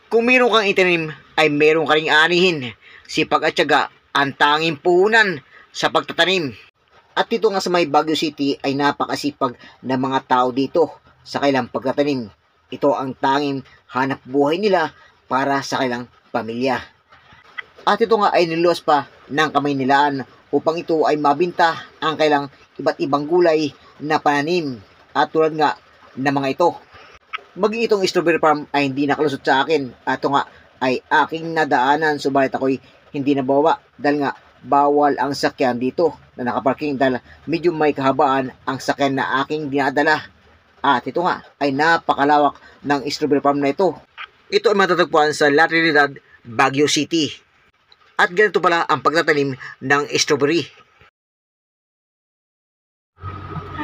Kung meron kang itanim, ay meron ka ring anihin. Sipag at tiyaga ang tanging puhunan sa pagtatanim. At dito nga sa may Baguio City ay napakasipag na mga tao dito sa kailang pagtatanim. Ito ang tanging hanap buhay nila para sa kailang pamilya. At ito nga ay niluwas pa ng kamay nilaan upang ito ay mabinta ang kailang iba't ibang gulay na pananim. At tulad nga ng mga ito. Maging itong strawberry farm ay hindi nakalusot sa akin. At ito nga ay aking nadaanan, subalit ako'y hindi nabawa dahil nga bawal ang sakyan dito na nakaparking dahil medyo may kahabaan ang sakyan na aking dinadala. At ito nga ay napakalawak ng strawberry farm na ito. Ito ay matatagpuan sa La Trinidad, Baguio City. At ganito pala ang pagtatanim ng strawberry.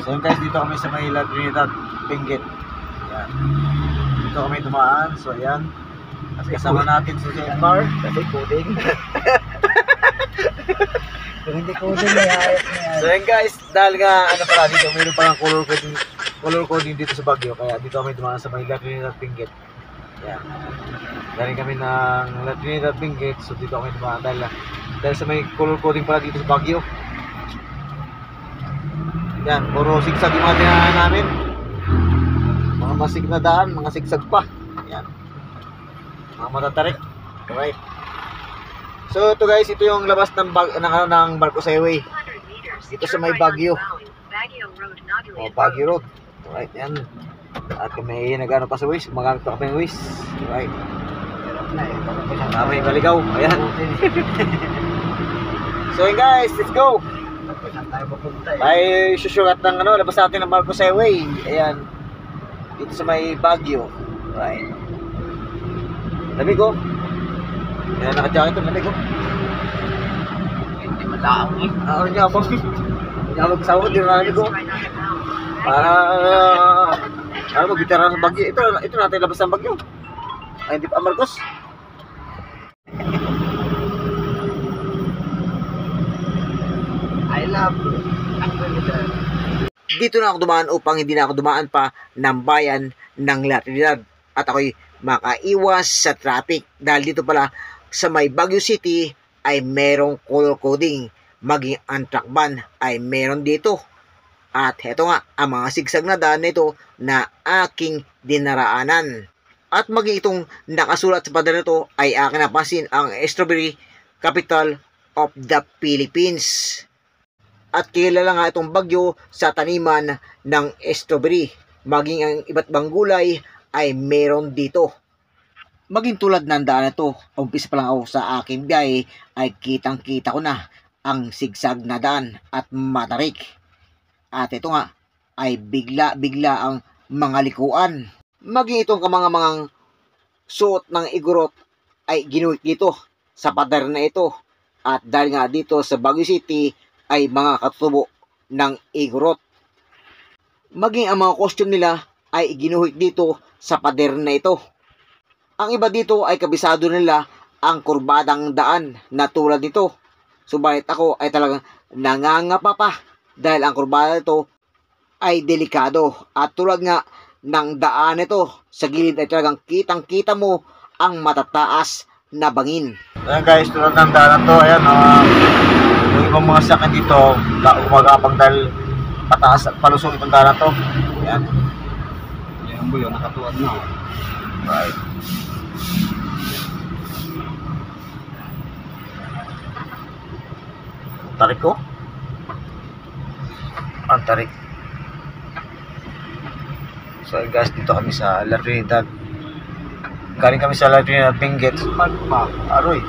So guys, dito kami sa may La Trinidad, Benguet. Ayan. Dito kami dumaan. So ayan. At kasama natin si Jemar. Kasi coding. Kung hindi coding na hayop na yan. So ayan guys, dahil nga ano pala dito, mayroon palang color coding dito sa Baguio. Kaya dito kami dumaan sa may La Trinidad, Benguet. Ayan. Galing kami ng La Trinidad, Benguet. So dito kami dumaan dahil sa may color coding pala dito sa Baguio. Yan, puro sigsag yung mga tinahan namin. Mga masig na daan, mga sigsag pa. Yan. Mga matatarik. Alright. So ito guys, ito yung labas ng Marcos Highway. Dito sa may Baguio. Baguio Road. Alright, yan. At kami nag-ano pa sa Waze, magamit pa kami ng Waze. Alright. May baligaw. Ayan. So yun guys, let's go. Ay susugat ng labas natin ng Marcos Highway. Ayan. Dito sa may Baguio. Right. Lamig ko. Ayan, naka-jacket ito. Lamig ko. Hindi malaang eh. Ano niya ako? Hindi ako magkasama ko. Hindi lamig ko. Para mag-gitara sa Baguio. Ito natin labas ng Baguio. Ay, hindi pa Marcos. I love you. Dito na ako dumaan upang hindi na ako dumaan pa ng bayan ng La Trinidad. At ako'y makaiwas sa traffic. Dahil dito pala sa may Baguio City ay merong color coding. Maging ang truck ban ay meron dito. At heto nga ang mga sigsag na daan nito na aking dinaraanan. At maging itong nakasulat sa pader nito ay aking napansin ang Strawberry Capital of the Philippines. At kilala nga itong Baguio sa taniman ng strawberry. Maging ang iba't ibang gulay ay meron dito. Maging tulad ng daan na ito, umpisa pa lang ako sa aking biyahe ay kitang-kita ko na ang sigsag na daan at matarik. At ito nga ay bigla-bigla ang mga likuan. Maging itong kamangang suot ng igorot ay ginuhit dito sa pader na ito. At dahil nga dito sa Baguio City ay mga katutubo ng igorot. Maging ang mga costume nila ay ginuhit dito sa pader na ito. Ang iba dito ay kabisado nila ang kurbadang daan na tulad nito. Subalit ako ay talagang nangangapa pa dahil ang kurbada nito ay delikado. At tulad nga ng daan nito sa gilid ay talagang kitang-kita mo ang matataas na bangin. Ayan guys, tulad ng daan na to, ayan, yung ibang mga sakyan dito, umagapang dahil pataas at palusong itong daan na to. Ayan. Ayan mo yun, nakatuwad na. Right. Tarik ko. Ang tarik. So guys, dito kami sa La Trinidad. Galing kami sa La Trinidad, Benguet. Aroy.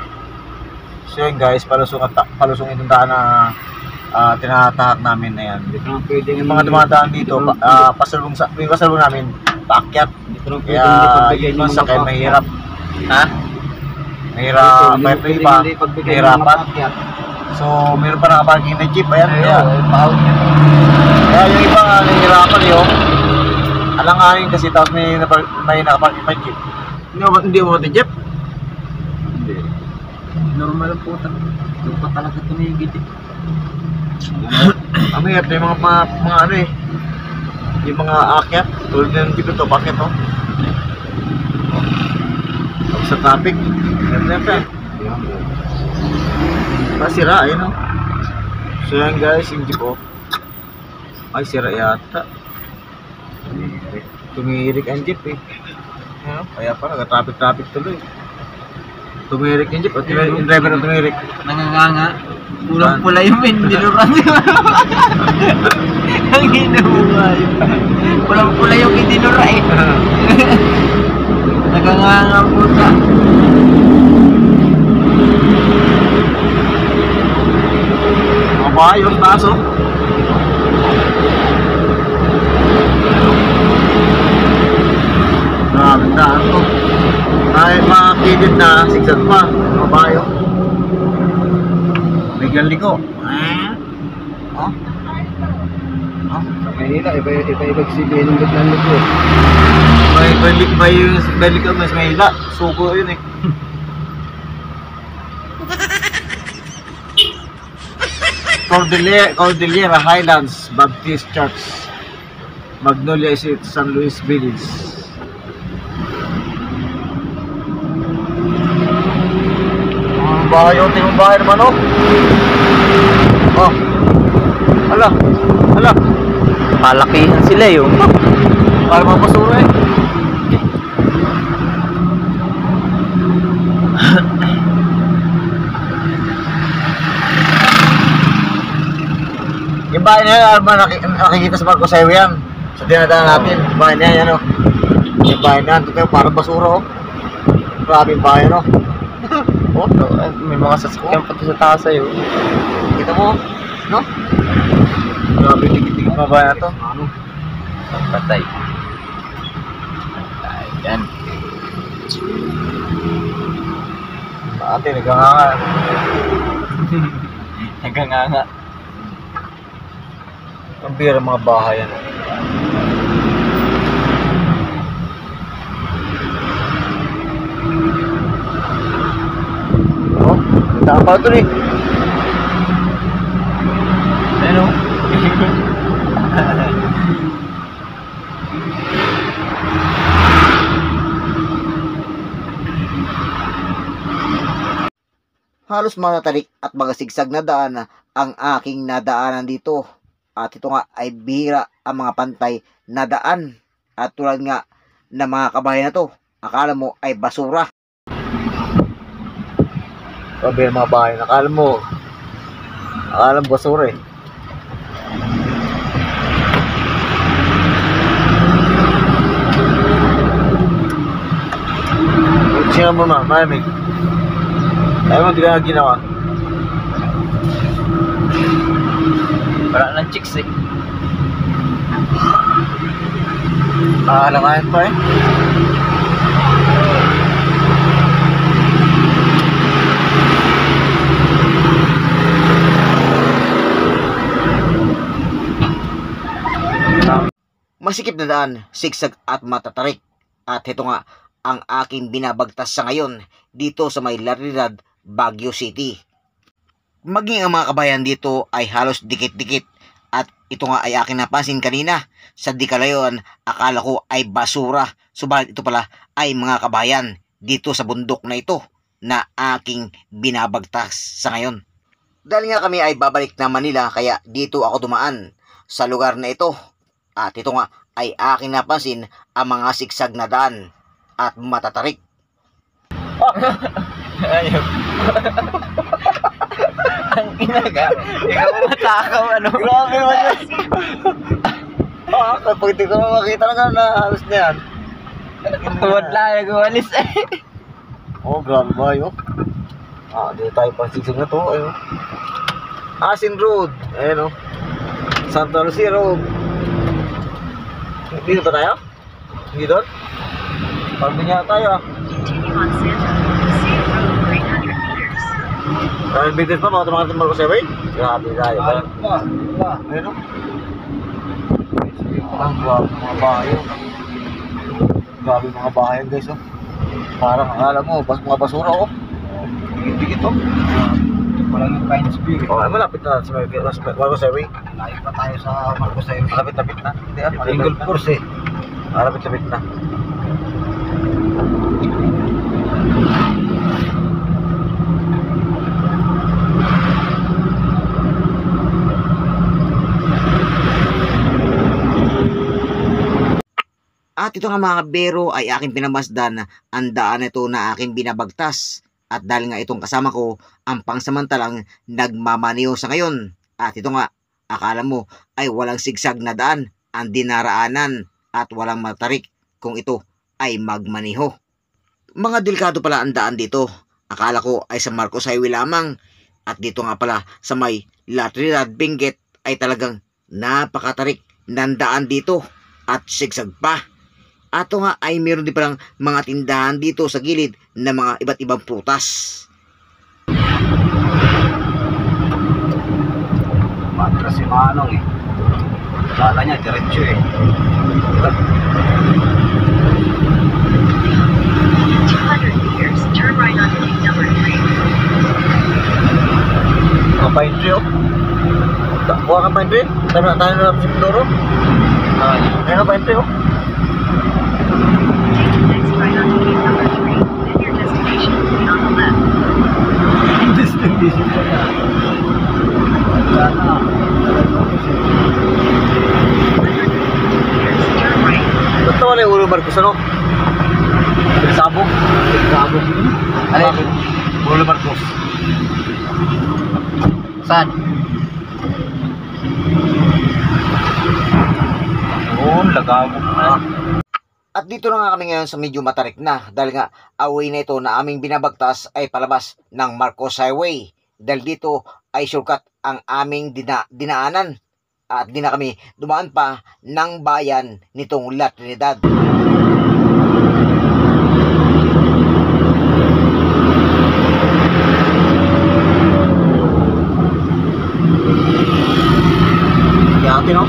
So yun guys, palusong itong daan na tinatahak namin. Ayan. Yung mga dumadaan dito, pasalubong namin, paakyat. Kaya yun yung sakay, mahirap. Ha? Mahirap, may iba, mahirapan. So, meron pa nakaparking na jeep. Ayan, kaya yung iba nahihirapan yun. Alanganin kasi tapos may nakaparking na jeep. Hindi mo ba jeep? Hindi. Normal ang puta. Doon pa talaga tumigit eh. Ang hirap yung mga ano eh. Yung mga akyat. Tulad ng jeep ito, bakit oh. sa traffic. Siyempre. Sira, ayun o. So yan guys, yung jeep o. Ay, sira yata. Tumirik ang jeep eh. Ano? Kaya pa, nag-traffic tuloy. Tumirik yung jeep at yung driver na tumirik. Nanganganga. Pulang-pula yung dinura niya. Ang ginawa yun. Pulang-pula yung dinura eh. Nanganganga puta. Mga bayos, taso. Grabe daan to. Kahit makakilid na, sigsag pa. Mga bayo. May galiko. Oh? Oh? Sa Manila, iba-ibag sige ng biglang lupo. May liko, mas Manila. Suko yun eh. Cordillera Highlands Baptist Church, Magnolia Street, San Luis Village. Bahay, tingong bahay naman oh. Oh. Hala. Palakihan sila yun. Para mga basura eh. Yung bahay na yan, nakikita sa Marcos Highway yan. Sa dinadaan natin, yung bahay na yan, oh. Yung bahay na yan, ito parang basura, oh. Grabe yung bahay, no? Oh, May mga sasakyan pa sa taas sa'yo. kita mo, no? Grabe yung tigit-tigit mga bahay na to. Ano? Patay. Yan. Ate, nagkanganga. Naganganga. Ang bira mga bahay yan. Oh, nagtaka pa ito eh. Ano? Halos mga tarik at mga sigsag na daan ang aking nadaanan dito. At ito nga ay bihira ang mga pantay na daan. At tulad nga ng mga kabahay na to, akala mo ay basura. Grabe yung mga bahay. Akala mo basura eh. Siya mo ma, malamig. Ayaw mo, di ka ginawa. Wala ng chicks eh. Alangayan pa eh. Masikip na daan, sigsag at matatarik. At ito nga ang aking binabagtas sa ngayon dito sa may Larinidad, Baguio City. Maging ang mga kabayan dito ay halos dikit-dikit. At ito nga ay aking napansin kanina. Sa di kalayon, akala ko ay basura. Subalit ito pala ay mga kabayan dito sa bundok na ito na aking binabagtas sa ngayon. Dahil nga kami ay babalik na Manila, kaya dito ako dumaan sa lugar na ito. At ito nga ay aking napansin ang mga sigsag na daan at matatarik. Ayun. Ang inaga. Ikaw matakaw ano. Grabe naman yun. Kapag hindi ko makita na halos na yan. Wala nag-uwalis eh. Oh, grabe ba yun? Dito tayo pa sigsag na to. Ayun. Asin Road. Ayun o. Santa Lucia Road. Dito ba tayo? Hindi doon? Pagbi niya tayo ah. Continue on Santa Lucia Road 300 meters. Maraming business pa mga tumakot ng Marcos Highway? Grabe tayo. Ayun o. Parang grabe mga bahay. Grabe mga bahay guys oh. Parang akala mo, mga basura oh. Dikit-dikit oh. Walang yung Pines View. Oh, malapit na sa Marcos Highway. Layo pa tayo sa Marcos Highway. Malapit-lapit na. Hindi ah, Single course eh. malapit-lapit na. At ito nga mga kabero ay aking pinamasdan ang daan ito na aking binabagtas. At dahil nga itong kasama ko ang pangsamantalang nagmamaniho sa ngayon. At ito nga, akala mo ay walang sigsag na daan ang dinaraanan at walang matarik kung ito ay magmaniho. Mga delikado pala ang daan dito. Akala ko ay sa Marcos Highway lamang. At dito nga pala sa may La Trinidad, Benguet ay talagang napakatarik ng daan dito at sigsag pa. At ito nga ay meron din palang mga tindahan dito sa gilid na mga iba't ibang prutas. Matras si Manong eh. Kala niya, diretso eh. 200 meters, turn right onto gate number 3. Kapain tree oh. Buka kapain tree? Tayo na lang si Pindoro. Kaya kapain tree oh. Take the next right onto gate number 3, then your destination will be on the left. Destination pa na. Sana. 150 meters, turn right. Ba't naman yung ulo Marcos ano? Sabog? Sabog yun? Alin? Ulo Marcos. Saan? Oo, lagabog na. At dito na nga kami ngayon sa medyo matarik na dahil nga away na ito na aming binabagtas ay palabas ng Marcos Highway. Dahil dito ay shortcut ang aming dinaanan at di na kami dumaan pa ng bayan nitong La Trinidad. Yati no?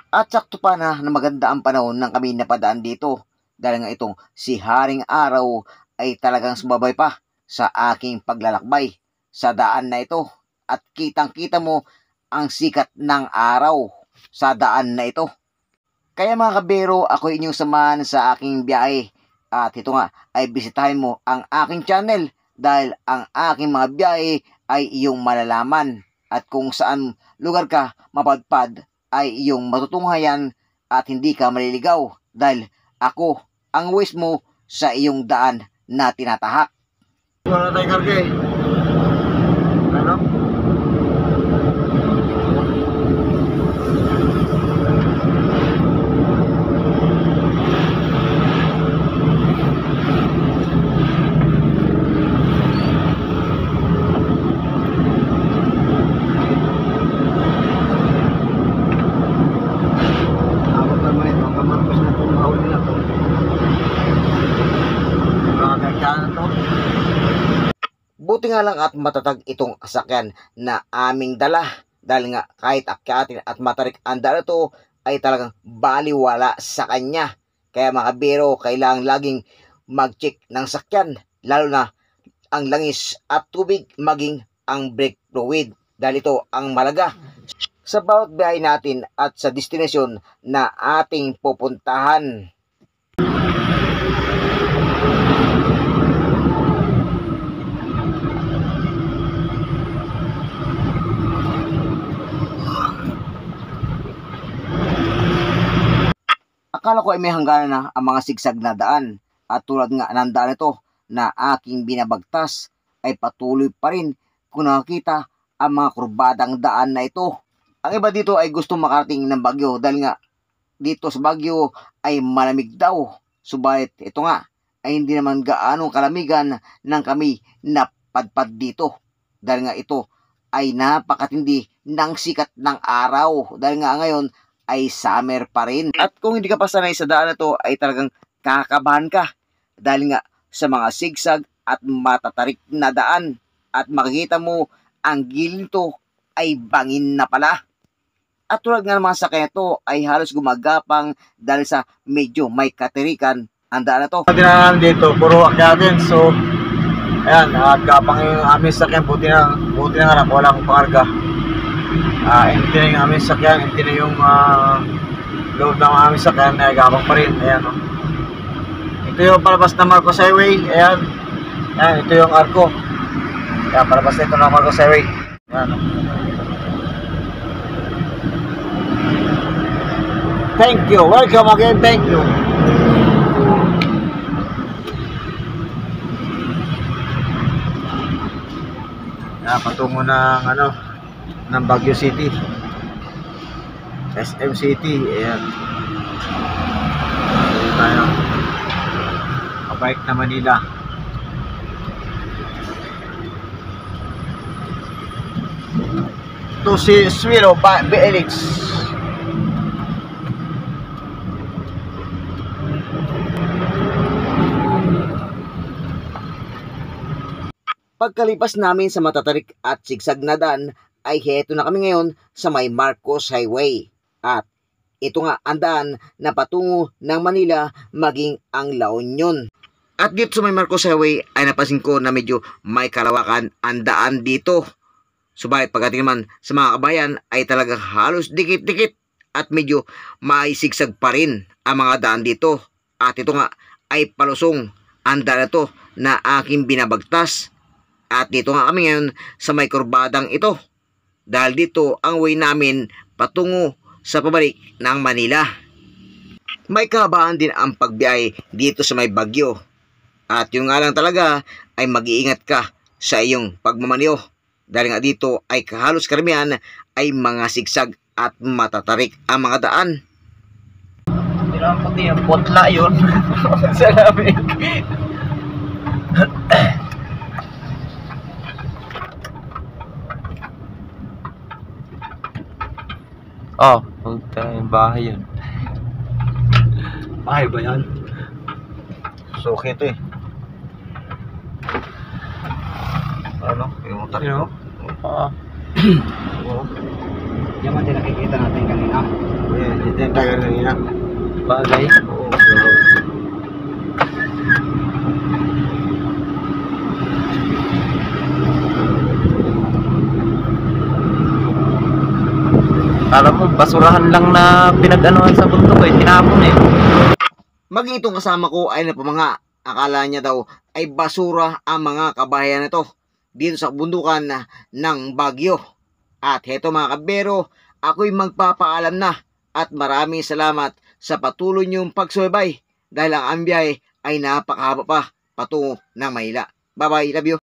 At sakto pa na maganda ang panahon nang kami napadaan dito dahil nga itong si Haring Araw ay talagang sumabay pa sa aking paglalakbay sa daan na ito at kitang-kita mo ang sikat ng araw sa daan na ito. Kaya mga kabero, ako inyong samahan sa aking biyahe at ito nga ay bisitahin mo ang aking channel dahil ang aking mga biyahe ay iyong malalaman at kung saan lugar ka mapadpad ay iyong matutunghayan at hindi ka maliligaw dahil ako ang ways mo sa iyong daan na tinatahak. Wala tayong karga eh. Ano? Abot naman ito. Ang kamarkos na itong mahuli na ito. Nakagagyan na ito. Buti nga lang at matatag itong sasakyan na aming dala dahil nga kahit akyatin at matarik ang dala to ay talagang baliwala sa kanya. Kaya mga kabero, kailangan laging mag-check ng sakyan lalo na ang langis at tubig maging ang brake fluid dahil ito ang malaga sa bawat biyahe natin at sa destinasyon na ating pupuntahan. Akala ko ay may hangganan na ang mga sigsag na daan at tulad nga ng daan ito na aking binabagtas ay patuloy pa rin kung nakakita ang mga kurbadang daan na ito. Ang iba dito ay gusto makarating ng Baguio dahil nga dito sa Baguio ay malamig daw. Subalit ito nga ay hindi naman gaano kalamigan ng kami napadpad dito dahil nga ito ay napakatindi ng sikat ng araw dahil nga ngayon ay summer pa rin. At kung hindi ka pa sanay sa daan na to ay talagang kakabahan ka dahil nga sa mga sigsag at matatarik na daan at makikita mo ang gilid nito ay bangin na pala. At tulad nga ng mga sakyan ito ay halos gumagapang dahil sa medyo may katirikan ang daan na to. Tinangan dito, puro akyatin. So, ayan, nakagapang yung aming sakyan. Buti na nga, wala akong pangarga. Empty na yung aming sakyan, empty na yung loob ng aming sakyan, nagabang pa rin. Ayan, no? Ito yung palabas na Marcos Highway. Ayan. Ayan, ito yung arko. Ayan, palabas na ito ng Marcos Highway. Ayan, no? Thank you. Welcome again. Thank you. Ayan, patungo ng ng Baguio City. SM City. Ayan. Ayan tayo. Pabike na Manila. To si Swiro BLX. Pagkalipas namin sa matatarik at sigsag na daan, ay heto na kami ngayon sa may Marcos Highway. At ito nga ang daan na patungo ng Manila maging ang La Union. At dito sa may Marcos Highway ay napansin ko na medyo may kalawakan ang daan dito. Subalit pagdating naman sa mga kabayan ay talagang halos dikit-dikit at medyo maisigsag pa rin ang mga daan dito. At ito nga ay palusong ang daan na to na aking binabagtas. At dito nga kami ngayon sa may kurbadang ito. Dahil dito ang way namin patungo sa pabalik ng Manila. May kahabaan din ang pagbiyahe dito sa may Baguio. At yung nga lang talaga ay mag-iingat ka sa iyong pagmamaneho. Dahil nga dito ay halos karamihan ay mga sigsag at matatarik ang mga daan. Hindi naman puti yung potla yun. Sa lamig. Oh, punta yung bahay yun. Bahay ba yan? Suki ito eh. Ano? Yung takyo. Oo. Yan man din nakikita natin kanina. Ayan, dito yung tayo kanina. Bagay. Oo. Alam mo, basurahan lang na pinag-anuhan sa bundok eh. Tinapon eh. Maging itong kasama ko ay napamanga. Akala niya daw ay basura ang mga kabahayan na to dito sa bundukan ng Baguio. At heto mga kabero, ako'y magpapaalam na at maraming salamat sa patuloy niyong pagsubaybay dahil ang ambiyahe ay napakahaba pa patungo ng Maynila. Bye bye, love you.